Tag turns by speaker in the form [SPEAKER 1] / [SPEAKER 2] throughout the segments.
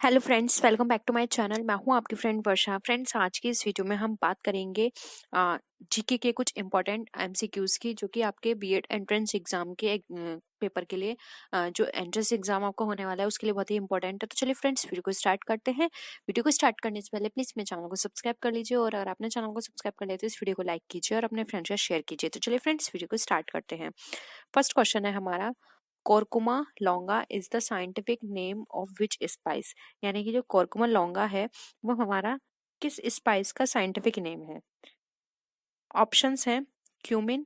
[SPEAKER 1] Hello friends, welcome back to my channel. मैं हूं आपकी फ्रेंड वर्षा। फ्रेंड्स, आज की इस वीडियो में हम बात करेंगे जीके के कुछ इंपॉर्टेंट एमसीक्यूज की, जो कि आपके बीएड एंट्रेंस एग्जाम के पेपर के लिए जो एंट्रेंस एग्जाम आपका होने वाला है उसके लिए बहुत ही इंपॉर्टेंट है। तो चलिए फ्रेंड्स, वीडियो को स्टार्ट करते हैं। वीडियो को स्टार्ट करने से पहले प्लीज मेरे चैनल को सब्सक्राइब कर लीजिए, और अगर आपने चैनल को सब्सक्राइब कर लिया तो इस वीडियो को लाइक कीजिए और अपने फ्रेंड्स के साथ शेयर कीजिए। तो चलिए फ्रेंड्स, वीडियो को स्टार्ट करते हैं। फर्स्ट क्वेश्चन है हमारा, curcuma longa is the scientific name of which spice. यानी कि जो कोरकुमा लौंगा है वो हमारा किस स्पाइस का साइंटिफिक नेम है। ऑप्शंस हैं क्यूमिन,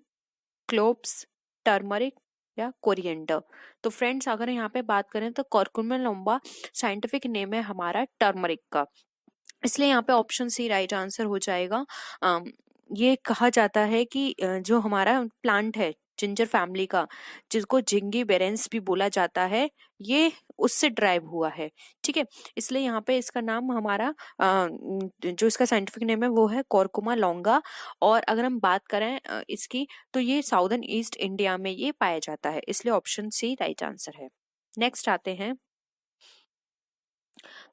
[SPEAKER 1] क्लोव्स, टर्मरिक या कोरिएंडर। तो फ्रेंड्स, अगर यहाँ पे बात करें तो कोरकुमा लौंगा साइंटिफिक नेम है हमारा टर्मरिक का, इसलिए यहाँ पे ऑप्शन सी राइट आंसर हो जाएगा। ये कहा जाता है कि जो हमारा प्लांट है जिंजर फैमिली का, जिसको जिंगी बेरेंस भी बोला जाता है, ये उससे ड्राइव हुआ है। ठीक है, इसलिए यहाँ पे इसका नाम हमारा जो इसका साइंटिफिक नेम है वो है कोरकुमा लौंगा। और अगर हम बात करें इसकी, तो ये साउदर्न ईस्ट इंडिया में ये पाया जाता है, इसलिए ऑप्शन सी राइट आंसर है। नेक्स्ट आते हैं,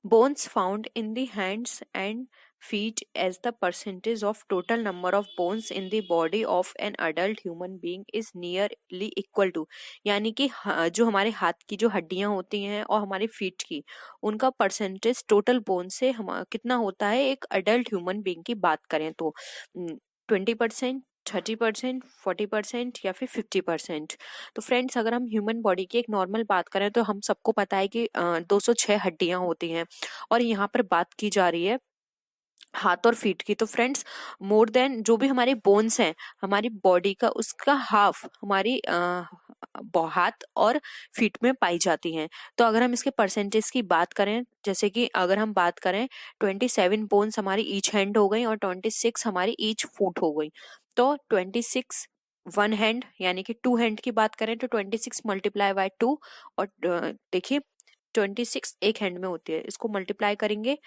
[SPEAKER 1] bones found in the hands and feet as the percentage of total number of bones in the body of an adult human being is nearly equal to। यानी कि जो हमारे हाथ की जो हड्डियां होती हैं और हमारे फीट की, उनका परसेंटेज टोटल बोन से हम कितना होता है एक अडल्ट ह्यूमन बीइंग की बात करें तो 20%, 30%, 40% या फिर 50%। तो फ्रेंड्स, अगर हम ह्यूमन बॉडी की एक नॉर्मल बात करें तो हम सबको पता है कि 206 हड्डियां होती हैं, और यहाँ पर बात की जा रही है हाथ और फीट की। तो फ्रेंड्स, मोर देन जो भी हमारे बोन्स हैं हमारी बॉडी का, उसका हाफ हमारी हाथ और फीट में पाई जाती हैं। तो अगर हम इसके परसेंटेज की बात करें, जैसे कि अगर हम बात करें 27 बोन्स हमारी ईच हैंड हो गई और 26 हमारी ईच फुट हो गई। तो 26 वन हैंड यानी कि टू हैंड की बात करें तो 26 मल्टीप्लाई बाय 2, और देखिए 26 एक हैंड में होती है, इसको मल्टीप्लाई करेंगे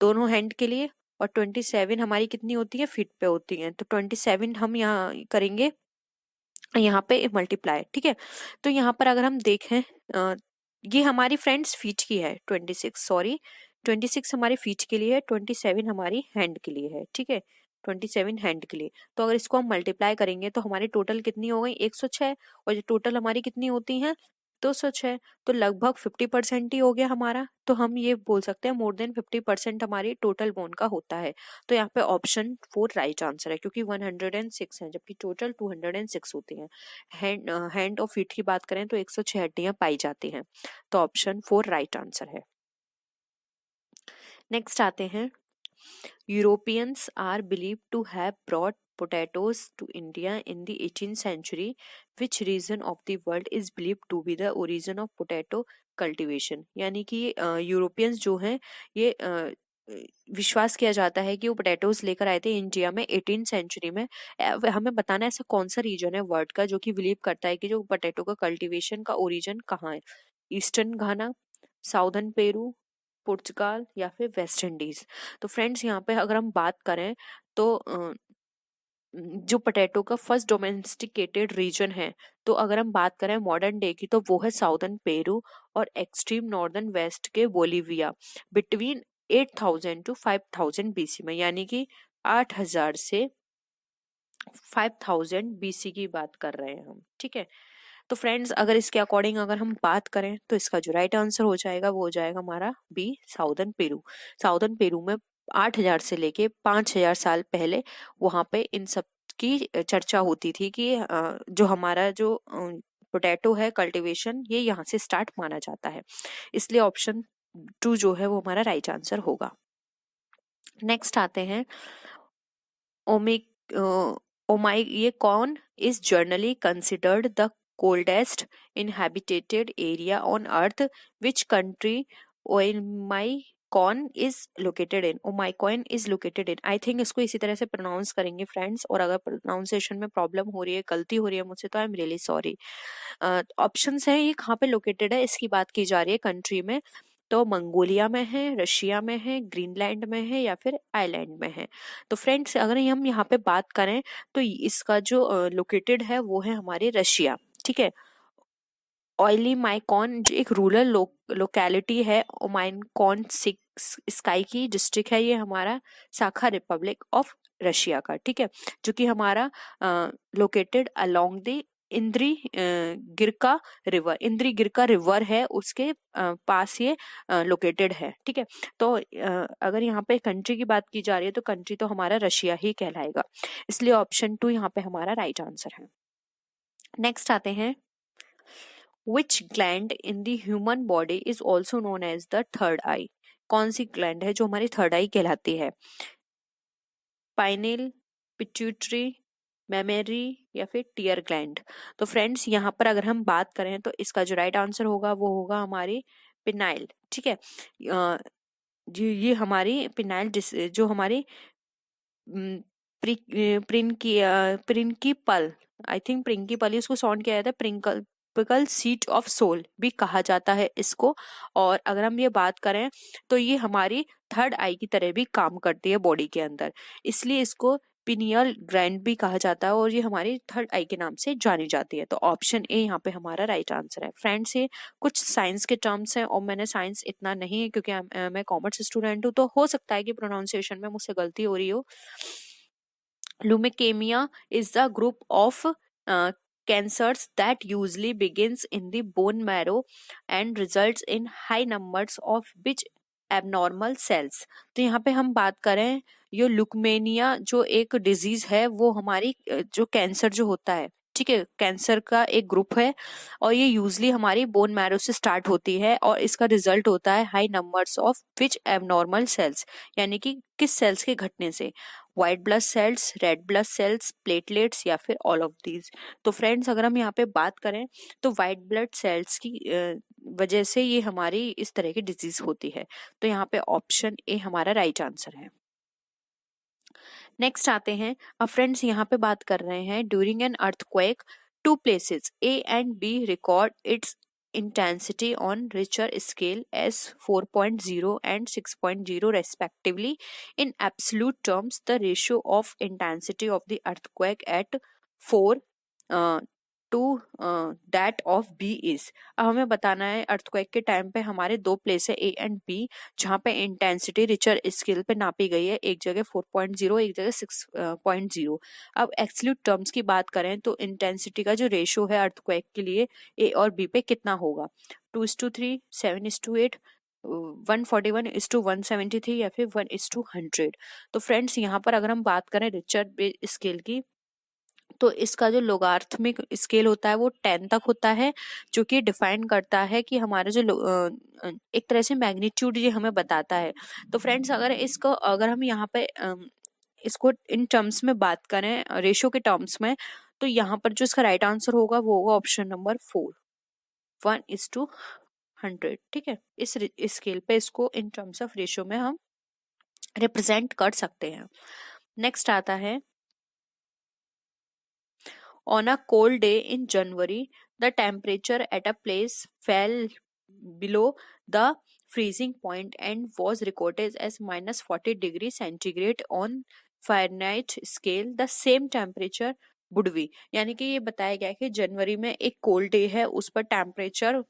[SPEAKER 1] दोनों हैंड के लिए, और 27 हमारी कितनी होती है फीट पे होती है, तो 27 हम यहाँ करेंगे यहाँ पे मल्टीप्लाई। ठीक है, तो यहाँ पर अगर हम देखें ये हमारी फ्रेंड्स फीट की है, 26 सॉरी 26 हमारी फीट के लिए है, 27 हमारी हैंड के लिए है। ठीक है, 27 हैंड के लिए। तो अगर इसको हम मल्टीप्लाई करेंगे तो हमारी टोटल कितनी हो गई 106, और ये टोटल हमारी कितनी होती हैं 206, तो लगभग 50% ही हो गया हमारा। तो हम ये बोल सकते हैं मोर देन 50% हमारी टोटल बोन का होता है। तो यहाँ पे ऑप्शन 4 राइट आंसर है, क्योंकि 106 है जबकि टोटल 206 होती हैं। हैंड और फीट की बात करें तो 106 हड्डियां पाई जाती हैं। तो ऑप्शन 4 राइट आंसर है। नेक्स्ट आते हैं, Europeans are believe to have brought potatoes to India in the 18th century. Which region of the world is believed to be the origin of potato cultivation? यानी कि Europeans जो हैं ये विश्वास किया जाता है कि वो पोटैटोज लेकर आए थे इंडिया में 18 सेंचुरी में। हमें बताना है ऐसा कौन सा रीजन है वर्ल्ड का जो कि बिलीव करता है कि जो पोटैटो का कल्टीवेशन का ओरिजिन कहाँ है। ईस्टर्न घाना, साउदर्न पेरू, पुर्तगाल या फिर वेस्ट इंडीज। तो फ्रेंड्स, यहाँ पे अगर हम बात करें तो जो पोटैटो का फर्स्ट डोमेस्टिकेटेड रीजन है, तो अगर हम बात करें मॉडर्न डे की तो वो है साउदर्न पेरू और एक्सट्रीम नॉर्दर्न वेस्ट के बोलीविया बिटवीन 8000 टू 5000 बीसी में। यानी कि 8000 से 5000 बीसी की बात कर रहे हैं हम। ठीक है, तो फ्रेंड्स, अगर इसके अकॉर्डिंग अगर हम बात करें तो इसका जो राइट आंसर हो जाएगा वो हो जाएगा हमारा B, southern Peru. Southern Peru में 8000 से लेके 5000 साल पहले वहां पे इन सब की चर्चा होती थी कि जो हमारा जो पोटैटो है कल्टीवेशन ये यहाँ से स्टार्ट माना जाता है, इसलिए ऑप्शन 2 जो है वो हमारा राइट आंसर होगा। नेक्स्ट आते हैं, ओमिक Oymyakon is generally considered the coldest inhabited area on earth. Which country Oymycon is located in? Oymycon is located in, I think इसको इसी तरह से प्रोनाउंस करेंगे फ्रेंड्स, और अगर प्रोनाउंसिएशन में प्रॉब्लम हो रही है, गलती हो रही है मुझसे, तो I am really sorry. Options हैं ये कहाँ पे लोकेटेड है इसकी बात की जा रही है कंट्री में, तो मंगोलिया में है, रशिया में है, ग्रीनलैंड में है या फिर आइलैंड में है। तो फ्रेंड्स, अगर हम यहाँ पे बात करें तो इसका जो लोकेटेड है वो है हमारे रशिया। ठीक है, ऑयली माइकॉन जो एक रूरल लोकेलिटी है, ओमाइकॉन स्काई की डिस्ट्रिक्ट है, ये हमारा साखा रिपब्लिक ऑफ रशिया का, ठीक है, जो कि हमारा लोकेटेड अलोंग द इंद्री गिरका रिवर है, उसके पास ये लोकेटेड है, ठीक है। तो अगर यहाँ पे कंट्री की बात की जा रही है तो कंट्री तो हमारा रशिया ही कहलाएगा, इसलिए ऑप्शन 2 यहाँ पे हमारा राइट आंसर है। नेक्स्ट आते हैं, Which gland in the human body is also known as the third eye? कौन सी ग्लैंड है जो हमारी थर्ड आई कहलाती है? पाइनिल, पिट्यूटरी, मेमोरी या फिर टीयर ग्लैंड? तो फ्रेंड्स यहाँ पर अगर हम बात करें तो इसका जो राइट आंसर होगा वो होगा हमारी पिनाइल, ठीक है। ये हमारी पिनाइल जो हमारी प्रिंकिपल, आई थिंक प्रिंकिपल ही उसको साउंड किया जाता है, प्रिंकिपल सीट ऑफ सोल भी कहा जाता है इसको। और अगर हम ये बात करें तो ये हमारी थर्ड आई की तरह भी काम करती है बॉडी के अंदर, इसलिए इसको पिनियल ग्लैंड भी कहा जाता है और ये हमारी थर्ड आई के नाम से जानी जाती है। तो ऑप्शन ए यहाँ पे हमारा राइट आंसर है। फ्रेंड्स ये कुछ साइंस के टर्म्स हैं और मैंने साइंस इतना नहीं है क्योंकि मैं कॉमर्स स्टूडेंट हूँ, तो हो सकता है कि प्रोनाउंसिएशन में मुझसे गलती हो रही हो। Leukemia is the group of cancers that usually begins in the bone marrow and results in high numbers of which abnormal cells। तो यहाँ पे हम बात करें, ये ल्यूकेमिया जो एक डिजीज है वो हमारी जो कैंसर जो होता है, ठीक है, कैंसर का एक ग्रुप है और ये यूजली हमारी बोन मैरो से स्टार्ट होती है और इसका रिजल्ट होता है high numbers of which abnormal cells, यानी कि किस सेल्स के घटने से? White blood cells, red blood cells, platelets या फिर ऑल ऑफ दीज। तो फ्रेंड्स अगर हम यहाँ पे बात करें तो व्हाइट ब्लड सेल्स की वजह से ये हमारी इस तरह की डिजीज होती है। तो यहाँ पे ऑप्शन ए हमारा राइट आंसर है। नेक्स्ट आते हैं, अब फ्रेंड्स यहाँ पे बात कर रहे हैं, during an earthquake two places A and B record its intensity on Richter scale as 4.0 and 6.0 respectively. In absolute terms, the ratio of intensity of the earthquake at 4 to that of B is. अब हमें बताना है earthquake के time पे हमारे दो place है ए and B जहाँ पे इंटेंसिटी रिचर स्केल पे नापी गई है, एक जगह 4.0 एक जगह 6.0। अब एक्सल्यूट टर्म्स की बात करें तो इंटेंसिटी का जो रेशियो है अर्थक्वेक के लिए ए और बी पे कितना होगा? 2:3, 7:8, 141:173 या फिर 1:100। तो फ्रेंड्स यहाँ पर अगर हम बात करें रिचर स्केल की तो इसका जो लोगार्थमिक स्केल होता है वो 10 तक होता है, जो कि डिफाइन करता है कि हमारा जो एक तरह से मैग्नीट्यूड ये हमें बताता है। तो फ्रेंड्स अगर हम यहाँ पे इसको इन टर्म्स में बात करें, रेशियो के टर्म्स में, तो यहाँ पर जो इसका राइट आंसर होगा वो होगा ऑप्शन नंबर 4, 1:100, ठीक है। इस स्केल पे इसको इन टर्म्स ऑफ रेशियो में हम रिप्रेजेंट कर सकते हैं। नेक्स्ट आता है, on a cold day in January, the temperature at a place fell below the freezing point and was recorded as -40 degrees centigrade on Fahrenheit scale. The same temperature would be, यानी कि ये बताया गया कि जनवरी में एक कोल्ड डे है, उस पर टेम्परेचर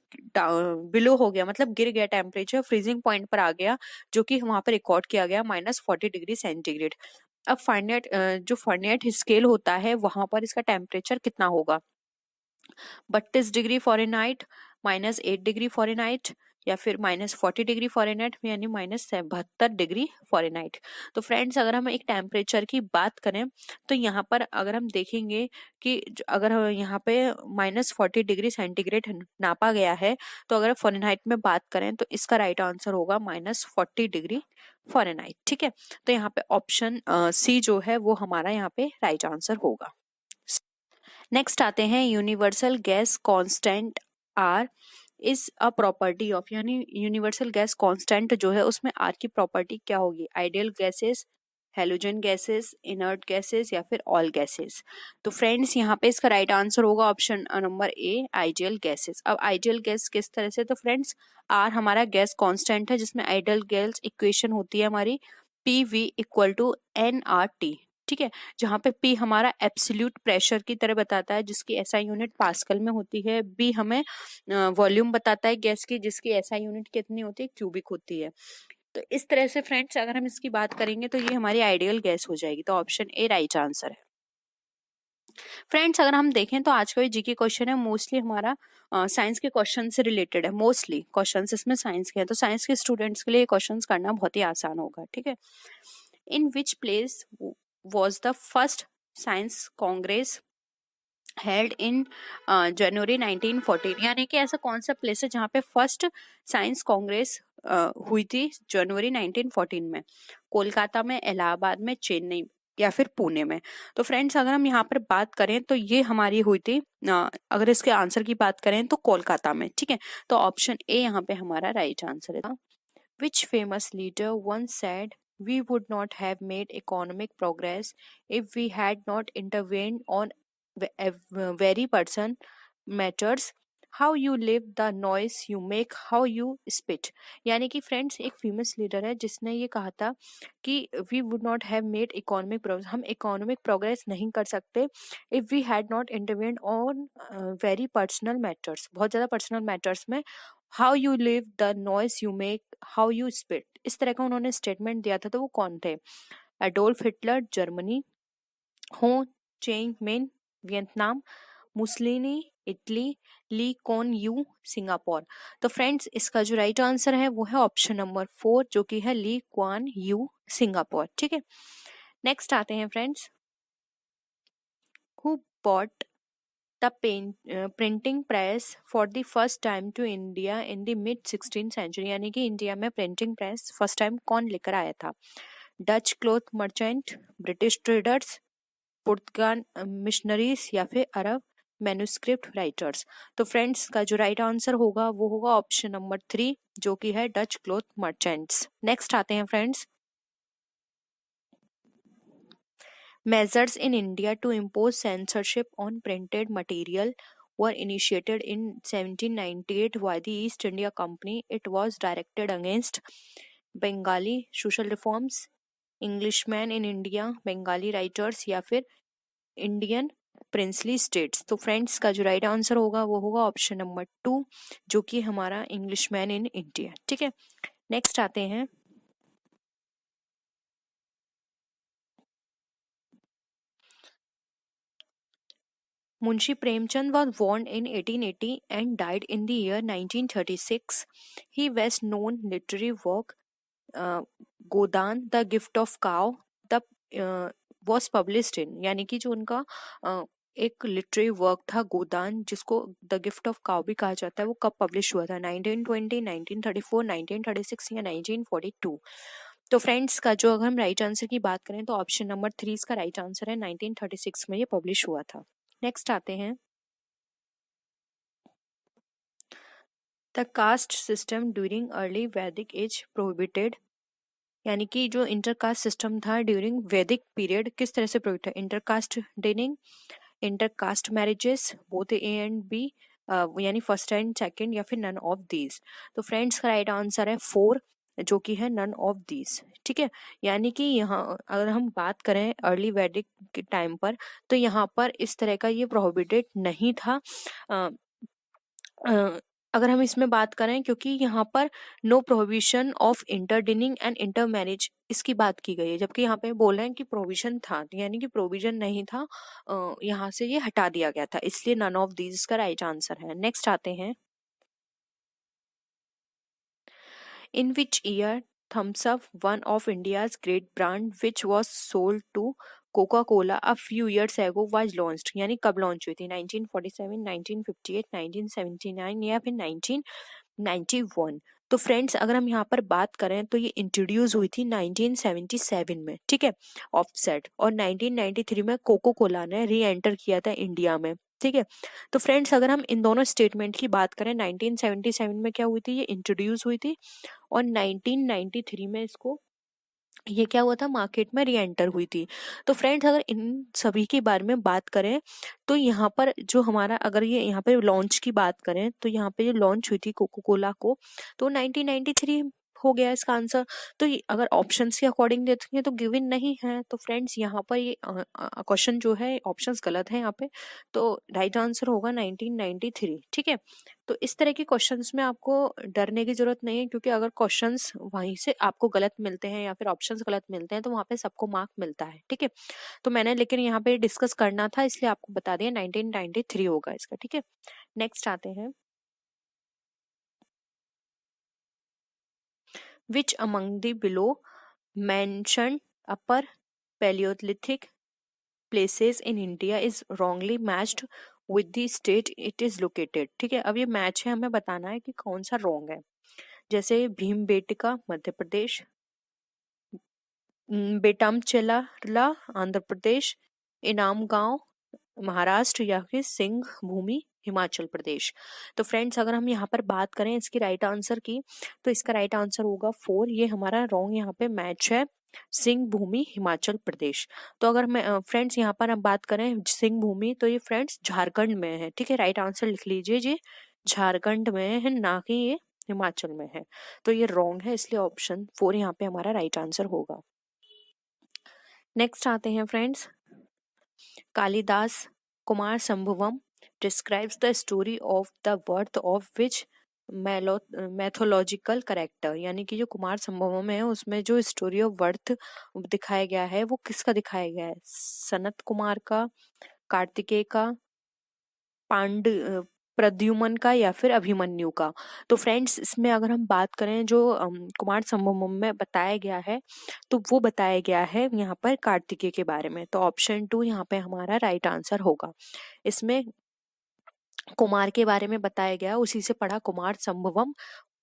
[SPEAKER 1] बिलो हो गया, मतलब गिर गया, टेम्परेचर फ्रीजिंग पॉइंट पर आ गया, जो कि वहां पर रिकॉर्ड किया गया -40 डिग्री सेंटीग्रेड। अब फारेनहाइट जो फारेनहाइट स्केल होता है वहां पर इसका टेम्परेचर कितना होगा? 32 डिग्री फॉरेनहाइट, -8 डिग्री फॉरेनहाइट या फिर -40 डिग्री फॉरेनहाइट, यानी -72 डिग्री फॉरेनहाइट। तो फ्रेंड्स अगर हम एक टेम्परेचर की बात करें तो यहाँ पर अगर हम देखेंगे कि अगर यहाँ पे -40 डिग्री सेंटीग्रेड नापा गया है, तो अगर फॉरेनहाइट में बात करें तो इसका राइट आंसर होगा -40 डिग्री फॉरेनहाइट, ठीक है। तो यहाँ पे ऑप्शन सी जो है वो हमारा यहाँ पे राइट आंसर होगा। नेक्स्ट आते हैं, universal gas constant R is a property of, यानी यूनिवर्सल गैस कांस्टेंट जो है उसमें आर की प्रॉपर्टी क्या होगी? Ideal gases, halogen gases, inert gases या फिर ऑल गैसेस। तो फ्रेंड्स यहाँ पे इसका राइट आंसर होगा option number A, ideal gases. अब आइडियल गैस किस तरह से? तो फ्रेंड्स आर हमारा गैस कांस्टेंट है जिसमें आइडियल गैस इक्वेशन होती है हमारी PV = NRT, ठीक है, जहाँ पे पी हमारा एब्सोल्यूट प्रेशर की तरह बताता है जिसकी एसआई यूनिट पास्कल में होती है, बी हमें वॉल्यूम बताता है गैस की जिसकी एसआई यूनिट कितनी होती है, क्यूबिक होती है। तो इस तरह से फ्रेंड्स अगर हम इसकी बात करेंगे तो ये हमारी आइडियल गैस हो जाएगी, तो ऑप्शन ए राइट आंसर है। फ्रेंड्स अगर हम देखें तो आज का ये जीके क्वेश्चन है मोस्टली हमारा साइंस के क्वेश्चन से रिलेटेड है, मोस्टली क्वेश्चंस इसमें साइंस के हैं, तो साइंस के स्टूडेंट्स के लिए क्वेश्चंस करना बहुत ही आसान होगा। ठीक है, in which place was the first science congress held in January 1914, यानी कि ऐसा कौन सा प्लेस है जहाँ पे फर्स्ट साइंस कांग्रेस हुई थी जनवरी 1914 में? कोलकाता में, इलाहाबाद में, चेन्नई या फिर पुणे में? तो फ्रेंड्स अगर हम यहाँ पर बात करें तो ये हमारी हुई थी, अगर इसके आंसर की बात करें तो कोलकाता में। ठीक है, तो ऑप्शन ए यहाँ पे हमारा राइट आंसर है। Which famous leader once said we would not have made economic progress if we had not intervened on very person matters, how you live, the noise you make, how you spit। यानी कि friends एक famous leader है जिसने ये कहा था कि we would not have made economic progress, हम इकोनॉमिक प्रोग्रेस नहीं कर सकते if we had not intervened on very personal matters, बहुत ज़्यादा पर्सनल मैटर्स में, how you live, the noise you make, how you spit, इस तरह का उन्होंने स्टेटमेंट दिया था। तो वो कौन थे? एडोल्फ हिटलर जर्मनी, हो चेंग Minh Vietnam, Mussolini Italy, Lee Kuan Yew Singapore. तो फ्रेंड्स इसका जो राइट आंसर है वो है ऑप्शन नंबर 4 जो कि है ली क्वान यू सिंगापुर। ठीक है, नेक्स्ट आते हैं friends, who bought the printing press for the first time to India in the mid 16th century, यानी कि इंडिया में प्रिंटिंग प्रेस फर्स्ट टाइम कौन लेकर आया था? Dutch cloth merchant, British traders, Portugal missionaries या फिर अरब मैन्युस्क्रिप्ट राइटर्स? तो फ्रेंड्स का जो राइट आंसर होगा वो होगा ऑप्शन नंबर 3 जो कि है डच क्लॉथ मर्चेंट्स। नेक्स्ट आते हैं friends, measures in India to impose censorship on printed material were initiated in 1798 by the East India Company. It was directed against Bengali social reforms, Englishmen in India, Bengali writers या फिर Indian princely states? तो friends का जो right answer होगा वो होगा option number 2 जो कि हमारा इंग्लिशमैन इन इंडिया। ठीक है, नेक्स्ट आते हैं, Munshi Premchand was born in 1880 and died in the year 1936. He best known literary work, Godan, The Gift of Cow, the was published in, यानी कि जो उनका एक लिटरेरी वर्क था गोदान जिसको द गिफ्ट ऑफ काउ भी कहा जाता है, वो कब पब्लिश हुआ था? 1920, 1934, 1936 या 1942? तो फ्रेंड्स का जो अगर हम राइट आंसर की बात करें तो ऑप्शन नंबर 3 इसका राइट आंसर है, 1936 में ये पब्लिश हुआ था। नेक्स्ट आते हैं, the caste system during early Vedic age prohibited, यानी कि जो इंटरकास्ट सिस्टम था ड्यूरिंग वैदिक पीरियड किस तरह से प्रोहिबिट है? Intercaste dating, intercaste marriages, both A and B, यानी फर्स्ट एंड सेकंड या फिर नन ऑफ दीज? तो फ्रेंड्स का राइट आंसर है 4 जो कि है नन ऑफ दीज। ठीक है, यानी कि यहाँ अगर हम बात करें अर्ली वैदिक के टाइम पर तो यहाँ पर इस तरह का ये प्रोहिबिटेड नहीं था। अगर हम इसमें बात करें क्योंकि यहाँ पर no prohibition of interdining and intermarriage इसकी बात की गई है, जबकि यहाँ पे बोल रहे हैं कि प्रोविजन था, यानी कि प्रोविजन नहीं था, यहाँ से ये हटा दिया गया था, इसलिए नन ऑफ दीज का राइट आंसर है। नेक्स्ट आते हैं, in which year Thums Up one of India's great brand which was sold to Coca Cola a few years ago was launched, यानी कब लॉन्च हुई थी? 1947, 1958, 1979 या फिर 1991? तो फ्रेंड्स अगर हम यहाँ पर बात करें तो ये इंट्रोड्यूस हुई थी 1977 में। ठीक है, ऑफसेट, और 1993 में कोको कोला ने री एंटर किया था इंडिया में। ठीक है, तो फ्रेंड्स अगर हम इन दोनों स्टेटमेंट की बात करें 1977 में क्या हुई थी, ये इंट्रोड्यूस हुई थी, और 1993 में इसको ये क्या हुआ था, मार्केट में री एंटर हुई थी। तो फ्रेंड्स अगर इन सभी के बारे में बात करें तो यहाँ पर जो हमारा अगर ये यहाँ पे लॉन्च की बात करें तो यहाँ पे जो लॉन्च हुई थी कोको कोला को तो 1993 हो गया इसका आंसर। तो अगर ऑप्शंस के अकॉर्डिंग देखेंगे तो गिवन नहीं है, तो फ्रेंड्स यहाँ पर ये क्वेश्चन जो है ऑप्शंस गलत है यहाँ पे। तो राइट आंसर होगा 1993। ठीक है, तो इस तरह के क्वेश्चंस में आपको डरने की जरूरत नहीं है, क्योंकि अगर क्वेश्चंस वहीं से आपको गलत मिलते हैं या फिर ऑप्शंस गलत मिलते हैं तो वहां पे सबको मार्क मिलता है। ठीक है, तो मैंने लेकिन यहाँ पे डिस्कस करना था इसलिए आपको बता दिया 1993 होगा इसका। ठीक है, नेक्स्ट आते हैं, which among the below mentioned upper Paleolithic places in India is wrongly matched with the state it is located। ठीक है, अब ये मैच है, हमें बताना है कि कौन सा रॉन्ग है। जैसे भीमबेटका मध्य प्रदेश, बेटामचेला आंध्र प्रदेश, इनाम गांव महाराष्ट्र, या फिर सिंह भूमि हिमाचल प्रदेश। तो फ्रेंड्स अगर हम यहाँ पर बात करें इसकी राइट आंसर की, तो इसका राइट आंसर होगा 4। ये हमारा रॉन्ग यहाँ पे मैच है, सिंह भूमि हिमाचल प्रदेश। तो अगर मैं फ्रेंड्स यहाँ पर हम बात करें सिंह भूमि, तो ये फ्रेंड्स झारखंड में है। ठीक है, राइट आंसर लिख लीजिए जी, झारखंड में है, ना कि ये हिमाचल में है। तो ये रॉन्ग है, इसलिए ऑप्शन 4 यहाँ पे हमारा राइट आंसर होगा। नेक्स्ट आते हैं friends, Kalidas Kumar संभवम describes the story of the birth of which mythological character, यानी कि जो कुमार संभवम है उसमें जो स्टोरी ऑफ बर्थ दिखाया गया है वो किसका दिखाया गया है? सनत कुमार का, कार्तिकेय का, पांड प्रद्युमन का, या फिर अभिमन्यु का। तो फ्रेंड्स इसमें अगर हम बात करें जो कुमार संभवम में बताया गया है, तो वो बताया गया है यहाँ पर कार्तिकेय के बारे में। तो ऑप्शन 2 यहाँ पे हमारा राइट आंसर होगा। इसमें कुमार के बारे में बताया गया, उसी से पढ़ा कुमार संभवम,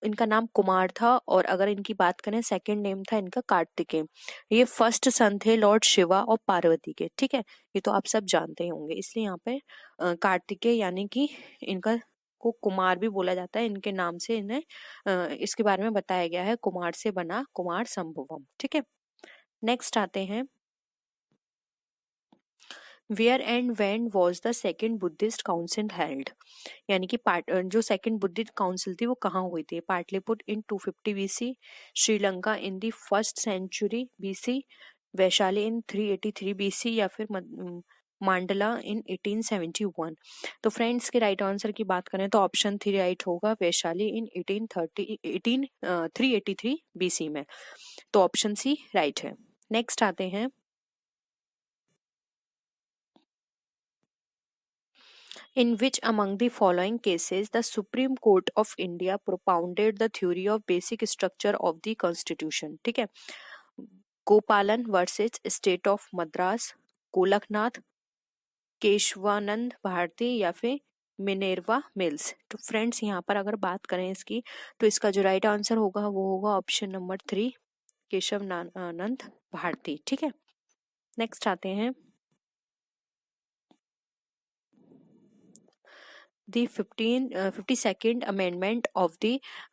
[SPEAKER 1] इनका नाम कुमार था। और अगर इनकी बात करें सेकंड नेम था इनका कार्तिकेय। ये फर्स्ट सन थे लॉर्ड शिवा और पार्वती के। ठीक है, ये तो आप सब जानते ही होंगे, इसलिए यहाँ पे कार्तिकेय यानी कि इनका को कुमार भी बोला जाता है, इनके नाम से इन्हें इसके बारे में बताया गया है, कुमार से बना कुमार संभवम। ठीक है, नेक्स्ट आते हैं, where and when was the second Buddhist council held, यानी कि जो सेकंड बुद्धिस्ट काउंसिल थी वो कहाँ हुई थी? Pataliputra in 250 BC, Sri Lanka in the first century BC, Vaishali in 383 BC, या फिर मांडला इन 1871। तो फ्रेंड्स के राइट आंसर की बात करें तो ऑप्शन 3 राइट होगा, वैशाली इन 383 बीसी में। तो ऑप्शन सी राइट है। नेक्स्ट आते हैं, in which among the following cases the Supreme Court of India propounded the theory of basic structure of the Constitution? ठीक है, Gopalan versus state of Madras, Golaknath, Kesavananda Bharati, या फिर मिनेर्वा मिल्स। तो फ्रेंड्स यहाँ पर अगर बात करें इसकी, तो इसका जो राइट आंसर होगा वो होगा ऑप्शन नंबर 3, केशवानंद भारती। ठीक है, नेक्स्ट आते हैं, the 52nd amendment of the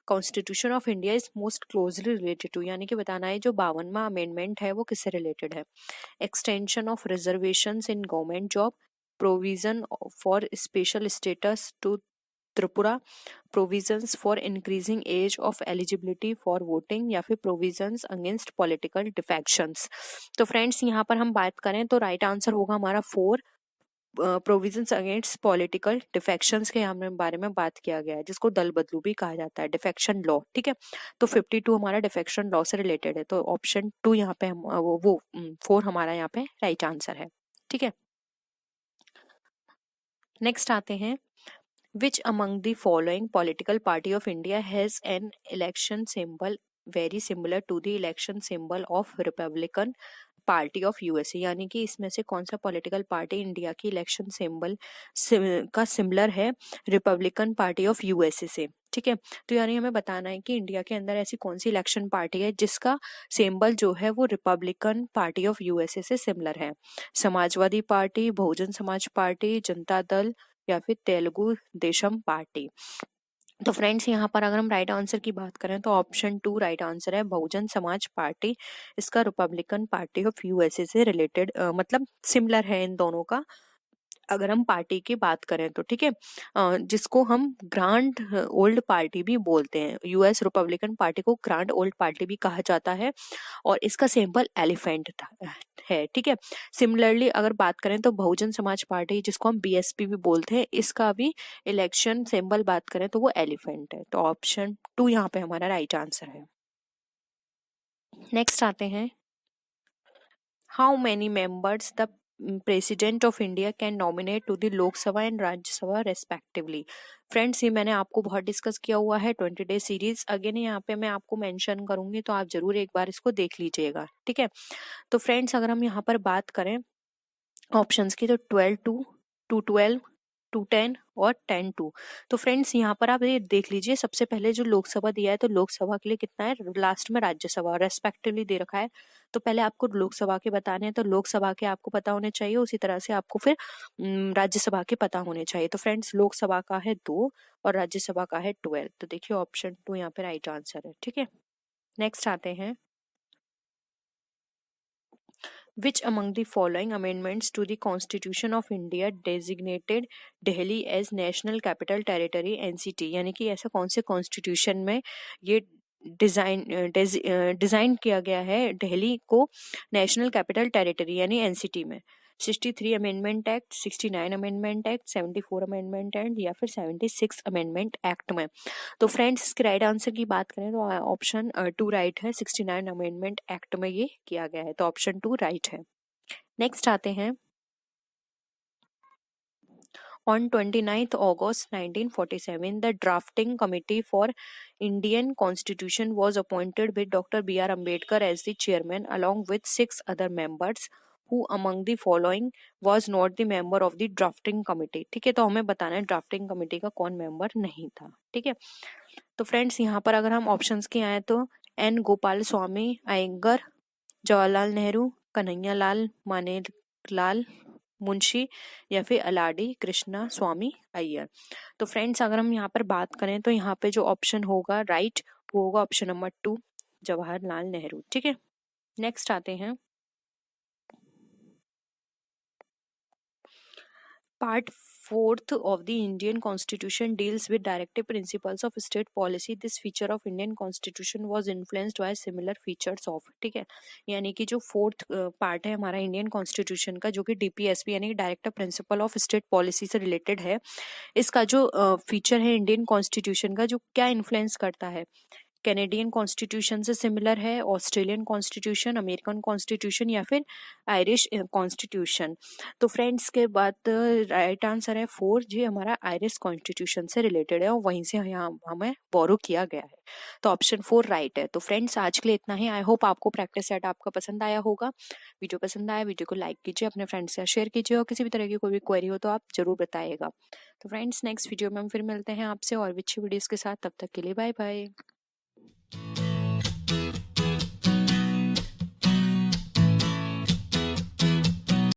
[SPEAKER 1] Constitution of India is most closely related to, यानी कि बताना है जो 52वां अमेंडमेंट है वो किससे रिलेटेड है? Extension of reservations in government job, provision for special status to Tripura, provisions for increasing age of eligibility for voting, या फिर प्रोविजंस अगेंस्ट पॉलिटिकल डिफेक्शंस। तो फ्रेंड्स यहाँ पर हम बात करें तो राइट आंसर होगा हमारा 4, प्रोविजंस अगेंस्ट पॉलिटिकल डिफेक्शंस के हमें बारे में बात किया गया है, जिसको दल बदलू भी कहा जाता है, डिफेक्शन लॉ। ठीक है, तो 52 हमारा डिफेक्शन लॉ से रिलेटेड है, तो ऑप्शन 2 यहाँ पे हम वो 4 हमारा यहाँ पे राइट आंसर है। ठीक है, नेक्स्ट आते हैं, which among the following political party of India has an election symbol very similar to the election symbol of Republican party of USA, यानी कि इसमें से कौन सा पॉलिटिकल पार्टी इंडिया की इलेक्शन सिंबल का सिमिलर है रिपब्लिकन पार्टी ऑफ यूएसए से? ठीक है, तो यानी हमें बताना है कि इंडिया के अंदर ऐसी कौन सी इलेक्शन पार्टी है जिसका सिंबल जो है वो रिपब्लिकन पार्टी ऑफ यूएसए से सिमिलर है। समाजवादी पार्टी, बहुजन समाज पार्टी, जनता दल, या फिर तेलुगु देशम पार्टी। तो फ्रेंड्स यहाँ पर अगर हम राइट आंसर की बात करें तो ऑप्शन 2 राइट आंसर है, बहुजन समाज पार्टी। इसका रिपब्लिकन पार्टी ऑफ यूएसए से रिलेटेड मतलब सिमिलर है इन दोनों का अगर हम पार्टी की बात करें तो, ठीक है, जिसको हम ग्रांड ओल्ड पार्टी भी बोलते हैं। यूएस रिपब्लिकन पार्टी को ग्रांड ओल्ड पार्टी भी कहा जाता है और इसका सिंबल एलिफेंट है, ठीक है। सिमिलरली अगर बात करें तो बहुजन समाज पार्टी, जिसको हम बीएसपी भी बोलते हैं, इसका भी इलेक्शन सिंबल बात करें तो वो एलिफेंट है। तो ऑप्शन 2 यहाँ पे हमारा राइट आंसर है। नेक्स्ट आते हैं, how many members the president of India can nominate to the Lok Sabha and Rajya Sabha respectively. Friends, ये मैंने आपको बहुत डिस्कस किया हुआ है 20 डे सीरीज। अगेन यहाँ पे मैं आपको मेंशन करूंगी, तो आप जरूर एक बार इसको देख लीजिएगा, ठीक है। तो फ्रेंड्स, अगर हम यहाँ पर बात करें ऑप्शंस की, तो 12-2, 212, 210 और 10-2। तो फ्रेंड्स, यहाँ पर आप ये देख लीजिए, सबसे पहले जो लोकसभा दिया है, तो लोकसभा के लिए कितना है, लास्ट में राज्यसभा रेस्पेक्टिवली दे रखा है। तो पहले आपको लोकसभा के बताने हैं, तो लोकसभा के आपको पता होने चाहिए, उसी तरह से आपको फिर राज्यसभा के पता होने चाहिए। तो फ्रेंड्स, लोकसभा का है 2 और राज्यसभा का है 12। तो देखिए ऑप्शन 2 यहाँ पे राइट आंसर है, ठीक है। नेक्स्ट आते हैं, Which among the following amendments to the Constitution of India designated Delhi as National Capital Territory NCT? यानी कि ऐसा कौन से कॉन्स्टिट्यूशन में ये डिजाइन किया गया है दिल्ली को नेशनल कैपिटल टेरिटरी यानी एनसीटी में? 63 amendment act, 69 amendment act, 74 amendment act या फिर 76 अमेंडमेंट एक्ट में? तो फ्रेंड्स, इसके राइट आंसर की बात करें तो ऑप्शन 2 राइट है, 69 अमेंडमेंट एक्ट में ये किया गया है। तो ऑप्शन 2 राइट है। नेक्स्ट आते हैं, On 29th August 1947, the drafting committee for Indian Constitution was appointed with Dr. B.R. Ambedkar as the chairman, along with 6 other members. Who among the following was not the member of the drafting committee? ठीक है, तो हमें बताना है drafting committee का कौन member नहीं था, ठीक है। तो फ्रेंड्स, यहाँ पर अगर हम ऑप्शंस के आए तो एन गोपाल स्वामी अयंगर, जवाहरलाल नेहरू, कन्हैया लाल, मानेकलाल मुंशी या फिर अलाडी कृष्णा स्वामी अय्यर। तो फ्रेंड्स, अगर हम यहाँ पर बात करें तो यहाँ पे जो ऑप्शन होगा राइट, वो होगा ऑप्शन नंबर 2, जवाहरलाल नेहरू, ठीक है। नेक्स्ट आते हैं, Part 4th of the Indian Constitution deals with directive principles of state policy. This feature of Indian Constitution was influenced by similar features of, ठीक है, यानी कि जो 4th पार्ट है हमारा इंडियन कॉन्स्टिट्यूशन का, जो कि डीपीएसपी यानी कि directive principle of state policy से रिलेटेड है, इसका जो फीचर है इंडियन कॉन्स्टिट्यूशन का, जो क्या इन्फ्लुएंस करता है, कैनेडियन कॉन्स्टिट्यूशन से सिमिलर है, ऑस्ट्रेलियन कॉन्स्टिट्यूशन, अमेरिकन कॉन्स्टिट्यूशन या फिर आयरिश कॉन्स्टिट्यूशन? तो फ्रेंड्स, के बाद राइट आंसर है 4, जो हमारा आयरिश कॉन्स्टिट्यूशन से रिलेटेड है और वहीं से यहाँ हमें बोरो किया गया है। तो ऑप्शन 4 राइट है। तो फ्रेंड्स, आज के लिए इतना ही। आई होप आपको प्रैक्टिस सेट आपका पसंद आया होगा। वीडियो पसंद आया, वीडियो को लाइक कीजिए, अपने फ्रेंड्स से शेयर कीजिए और किसी भी तरह की कोई भी क्वेरी हो तो आप जरूर बताइएगा। तो फ्रेंड्स, नेक्स्ट वीडियो में हम फिर मिलते हैं आपसे और अच्छी वीडियोस के साथ। तब तक के लिए बाय बाय।